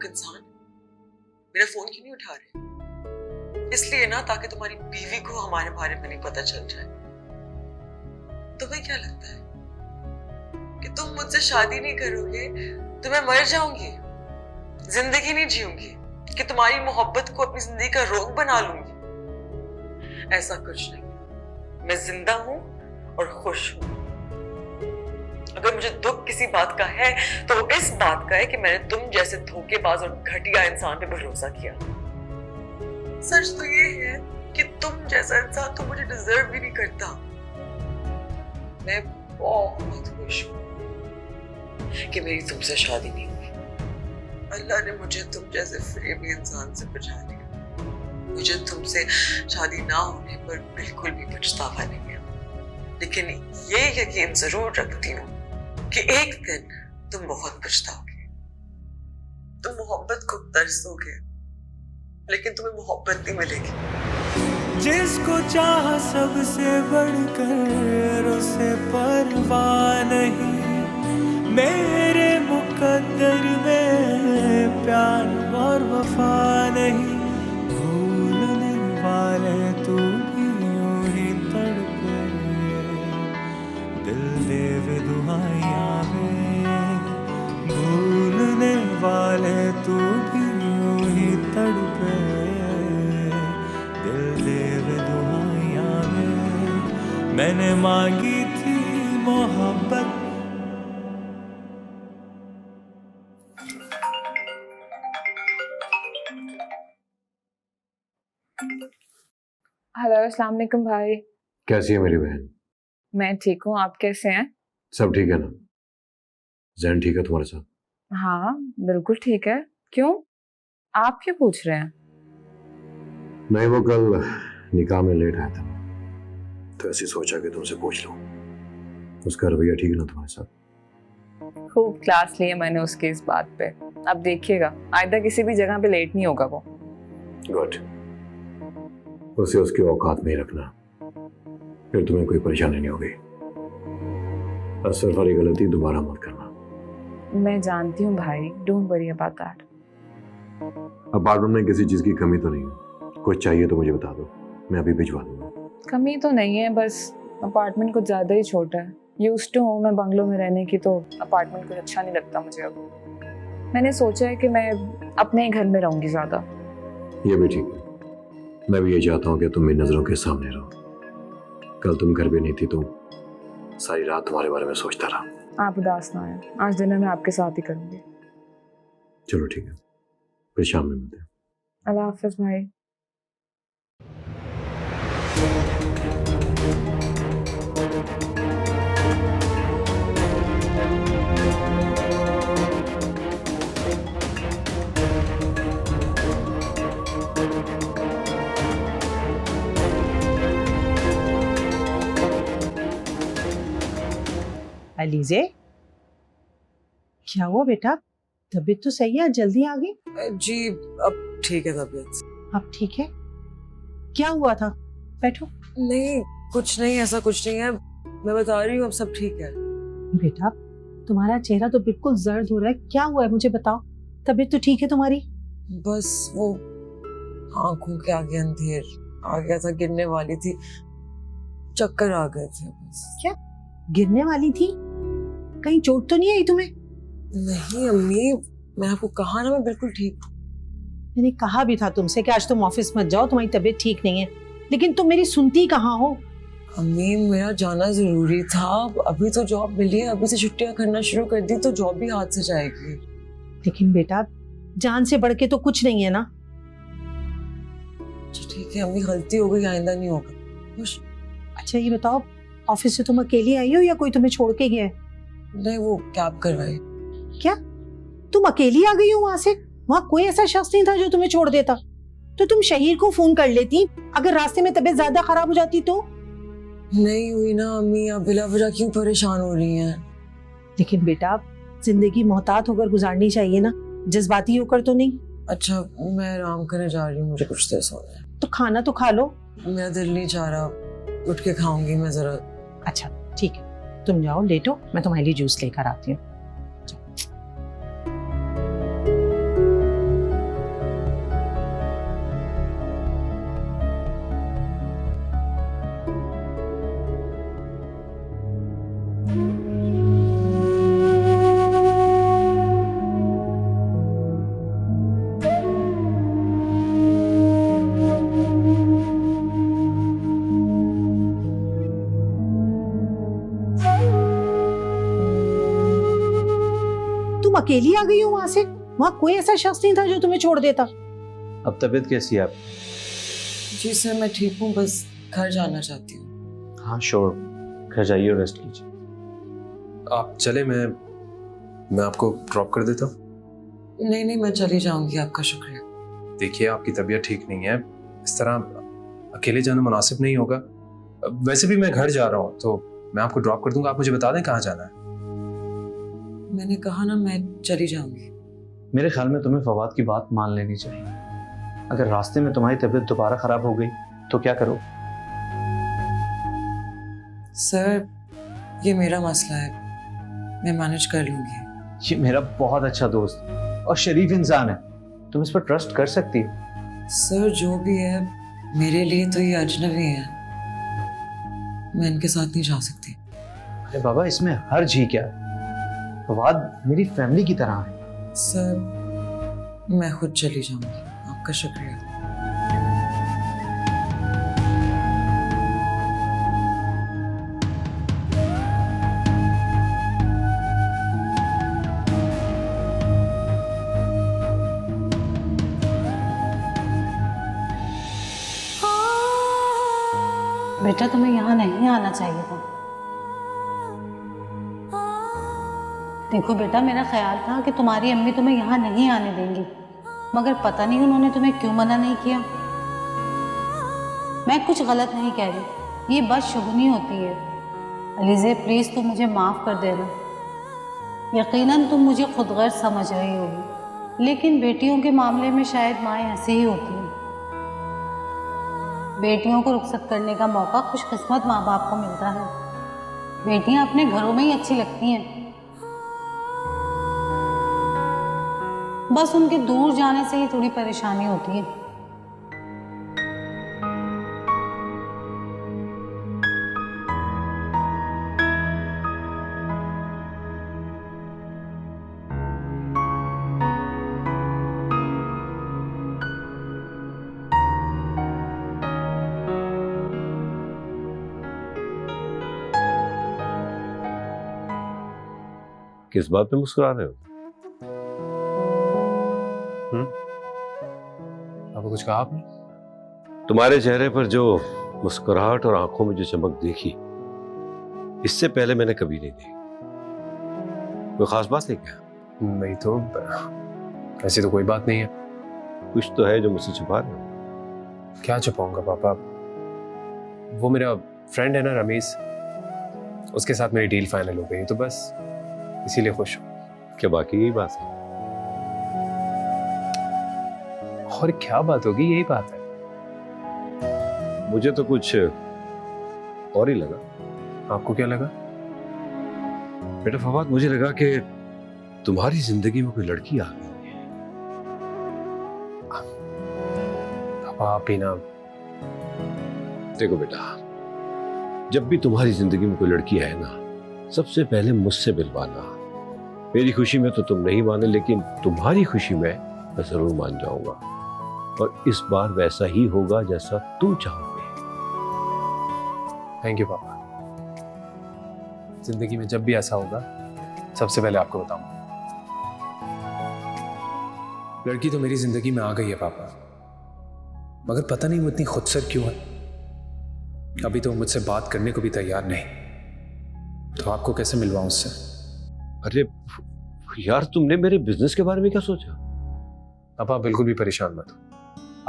बेवकूफ इंसान, मेरा फोन क्यों नहीं उठा रहे? इसलिए ना ताकि तुम्हारी बीवी को हमारे बारे में नहीं पता चल जाए। तुम्हें क्या लगता है कि तुम मुझसे शादी नहीं करोगे तो मैं मर जाऊंगी, जिंदगी नहीं जीऊंगी, कि तुम्हारी मोहब्बत को अपनी जिंदगी का रोग बना लूंगी? ऐसा कुछ नहीं, मैं जिंदा हूं और खुश हूं। अगर मुझे दुख किसी बात का है तो वो इस बात का है कि मैंने तुम जैसे धोखेबाज और घटिया इंसान पे भरोसा किया। सच तो ये है कि तुम जैसा इंसान तो मुझे डिजर्व भी नहीं करता। मैं बहुत खुश हूं कि मेरी तुमसे शादी नहीं हुई। अल्लाह ने मुझे तुम जैसे फरेबी इंसान से बचा लिया। मुझे तुमसे शादी ना होने पर बिल्कुल भी पछतावा नहीं है, लेकिन ये यकीन जरूर रखती हूँ कि एक दिन तुम बहुत पछताओगे। तुम मोहब्बत को तरसोगे, लेकिन तुम्हें मोहब्बत नहीं मिलेगी। जिसको चाह सबसे बढ़कर उसे परवाह नहीं, मेरे मुकद्दर में प्यार और वफा नहीं। भूलने वाले तू भी यूं ही तड़पे, दिल दे दुआएं में। भूलने वाले तू भी यूं ही तड़पे, दिल दे दुआएं में। मैंने मांगी थी मोहब्बत। हेलो, अस्सलाम वालेकुम भाई। कैसी है मेरी बहन? मैं ठीक हूँ, आप कैसे हैं? सब ठीक है ना? जैन ठीक है तुम्हारे साथ? हाँ बिल्कुल ठीक है। क्यों, आप क्यों पूछ रहे हैं? नहीं, वो कल निकाह में लेट आया था तो ऐसे सोचा कि तुमसे पूछ लूं, उसका रवैया ठीक है ना तुम्हारे साथ? खूब क्लास लिए मैंने उसके इस बात पे। अब देखिएगा आइंदा किसी भी जगह पे लेट नहीं होगा वो। गुड, उसे उसके औकात में ही रखना, फिर तुम्हें कोई परेशानी नहीं होगी। असर वाली गलती दोबारा मत करना। मैं जानती हूँ भाई, don't worry about that. Apartment में किसी चीज की कमी तो नहीं है? कुछ चाहिए तो मुझे बता दो, मैं अभी भिजवा दूंगा। कमी तो नहीं है, बस अपार्टमेंट कुछ ज़्यादा ही छोटा है। यूज्ड टू हूँ मैं बंगलों में रहने की, तो अपार्टमेंट कुछ अच्छा नहीं लगता मुझे। अब मैंने सोचा है कि मैं अपने ही घर में रहूँगी ज़्यादा। ये भी ठीक है, मैं भी ये चाहता हूँ कि तुम मेरी नजरों के सामने रहो। कल तुम घर भी नहीं थी तो सारी रात तुम्हारे बारे में सोचता रहा। आप उदास ना आए, आज डिनर मैं आपके साथ ही करूँगी। चलो ठीक है, फिर शाम में मिलते हैं। अल्लाह हाफिज भाई। अलीजे, क्या हुआ बेटा? तबीयत तो सही है, जल्दी आ गई? जी अब ठीक है तबीयत। अब ठीक है? क्या हुआ था? बैठो। नहीं कुछ नहीं, ऐसा कुछ नहीं है, मैं बता रही हूँ अब सब ठीक है। बेटा तुम्हारा चेहरा तो बिल्कुल जर्द हो रहा है, क्या हुआ है मुझे बताओ। तबीयत तो ठीक है तुम्हारी? बस वो आंखों के आगे अंधेर आ गया था, गिरने वाली थी, चक्कर आ गए थे बस। क्या गिरने वाली थी? कहीं चोट तो नहीं आई तुम्हें? नहीं अम्मी, मैं आपको कहा ना मैं बिल्कुल ठीक हूँ। मैंने कहा भी था तुमसे कि आज तुम ऑफिस मत जाओ, तुम्हारी तबीयत ठीक नहीं है, लेकिन तुम मेरी सुनती कहाँ हो। अम्मी मेरा जाना जरूरी था, अभी तो जॉब मिली है, अभी से छुट्टियां करना शुरू कर दी तो जॉब भी हाथ से जाएगी। लेकिन बेटा जान से बढ़ के तो कुछ नहीं है ना। ठीक है अम्मी, गलती हो गई, आइंदा नहीं होगा। खुश। अच्छा ये बताओ, ऑफिस से तुम अकेली आई हो या कोई तुम्हें छोड़ के गया है? नहीं वो कैब करवाई। क्या तुम अकेली आ गई हो वहां से? वहां कोई ऐसा शख्स नहीं था जो तुम्हें छोड़ देता? तो तुम शहीर को फोन कर लेती अगर रास्ते में तबीयत ज्यादा खराब हो जाती तो। नहीं हुई ना अम्मी, आप बिला वजह क्यों परेशान हो रही हैं? लेकिन बेटा जिंदगी मोहतात होकर गुजारनी चाहिए ना, जज्बाती होकर तो नहीं। अच्छा मैं आराम करने जा रही हूँ, मुझे कुछ देर सोना है। तो खाना तो खा लो। मेरा दिल नहीं चाह रहा, उठ के खाऊंगी मैं जरा। अच्छा ठीक है, तुम जाओ लेटो, मैं तुम्हारे लिए जूस लेकर आती हूँ। तुम अकेली आ गई हो वहां से? वहां कोई ऐसा शख्स नहीं था जो तुम्हें छोड़ देता? अब तबीयत कैसी है आप? जी सर, मैं ठीक हूँ, बस घर जाना चाहती हूँ। हाँ श्योर, घर जाइए और रेस्ट कीजिए। आप चले, मैं आपको ड्रॉप कर देता हूँ। नहीं नहीं, मैं चली जाऊंगी, आपका शुक्रिया। देखिए, आपकी तबीयत ठीक नहीं है, इस तरह अकेले जाना मुनासिब नहीं होगा। वैसे भी मैं घर जा रहा हूँ, तो मैं आपको ड्रॉप कर दूंगा। आप मुझे बता दें कहाँ जाना है। मैंने कहा ना, मैं चली जाऊंगी। मेरे ख्याल में तुम्हें फवाद की बात मान लेनी चाहिए। अगर रास्ते में तुम्हारी तबीयत दोबारा खराब हो गई तो क्या करो? सर, ये मेरा मसला है, मैं मैनेज कर लूंगी। ये मेरा बहुत अच्छा दोस्त और शरीफ इंसान है, तुम इस पर ट्रस्ट कर सकती हो। सर, जो भी है, मेरे लिए तो ये अजनबी है, मैं इनके साथ नहीं जा सकती। अरे बाबा, इसमें हर्ज ही क्या है? फवाद मेरी फैमिली की तरह है। सर, मैं खुद चली जाऊंगी, आपका शुक्रिया। बेटा, तुम्हें यहाँ नहीं आना चाहिए था। देखो बेटा, मेरा ख्याल था कि तुम्हारी अम्मी तुम्हें यहाँ नहीं आने देंगी, मगर पता नहीं उन्होंने तुम्हें क्यों मना नहीं किया। मैं कुछ गलत नहीं कह रही, ये बदशगुनी होती है। अलीज़े, प्लीज़ तुम मुझे माफ़ कर देना। यकीनन तुम मुझे खुद गर्ज समझ रही होगी, लेकिन बेटियों के मामले में शायद माएँ ऐसे ही होती हैं। बेटियों को रुखसत करने का मौका खुशकिस्मत माँ बाप को मिलता है। बेटियाँ अपने घरों में ही अच्छी लगती हैं, बस उनके दूर जाने से ही थोड़ी परेशानी होती है। किस बात पे मुस्कुरा रहे हो? आपको कुछ कहा आपने? तुम्हारे चेहरे पर जो मुस्कुराहट और आंखों में जो चमक देखी, इससे पहले मैंने कभी नहीं देखी। कोई खास बात है क्या? नहीं तो, ऐसी तो कोई बात नहीं है। कुछ तो है जो मुझसे छुपा रहे हो। क्या छुपाऊंगा पापा? वो मेरा फ्रेंड है ना, रमीज, उसके साथ मेरी डील फाइनल हो गई, तो बस इसीलिए खुश हूँ। क्या बाकी यही बात है? और क्या बात होगी, यही बात है। मुझे तो कुछ और ही लगा। आपको क्या लगा? बेटा फवाद, मुझे लगा कि तुम्हारी जिंदगी में कोई लड़की आ गई है। पापा, आप ही ना। देखो बेटा, जब भी तुम्हारी जिंदगी में कोई लड़की आए ना, सबसे पहले मुझसे मिलवाना। मेरी खुशी में तो तुम नहीं माने, लेकिन तुम्हारी खुशी में मैं जरूर मान जाऊंगा, और इस बार वैसा ही होगा जैसा तुम चाहोगे। थैंक यू पापा। जिंदगी में जब भी ऐसा होगा, सबसे पहले आपको बताऊंगा। लड़की तो मेरी जिंदगी में आ गई है पापा, मगर पता नहीं वो इतनी खुदसर क्यों है। अभी तो मुझसे बात करने को भी तैयार नहीं, तो आपको कैसे मिलवाऊं उससे? अरे यार, तुमने मेरे बिजनेस के बारे में क्या सोचा? पापा, बिल्कुल भी परेशान मत हो।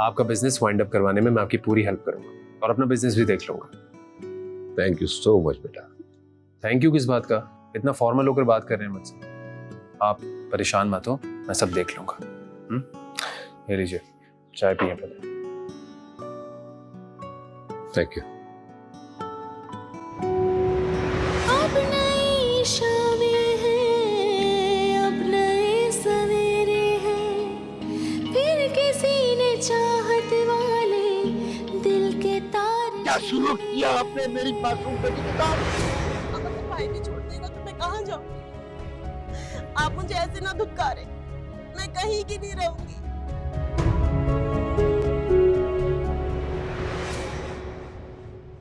आपका बिजनेस वाइंड अप करवाने में मैं आपकी पूरी हेल्प करूंगा, और अपना बिजनेस भी देख लूंगा। थैंक यू सो मच बेटा। थैंक यू किस बात का? इतना फॉर्मल होकर बात कर रहे हैं मुझसे। आप परेशान मत हो, मैं सब देख लूंगा। ये लीजिए, चाय पिए पहले। Thank you. अब नई शामें हैं, अब नए सवेरे हैं, फिर किसी ने चाहत वाले दिल के तारे। क्या शुरू किया आपने मेरी मासूम बेटी के साथ? भाई भी छोड़ देगा तो मैं कहाँ जाऊंगी? आप मुझे ऐसे ना धुतकारे, मैं कहीं की नहीं रहूंगी।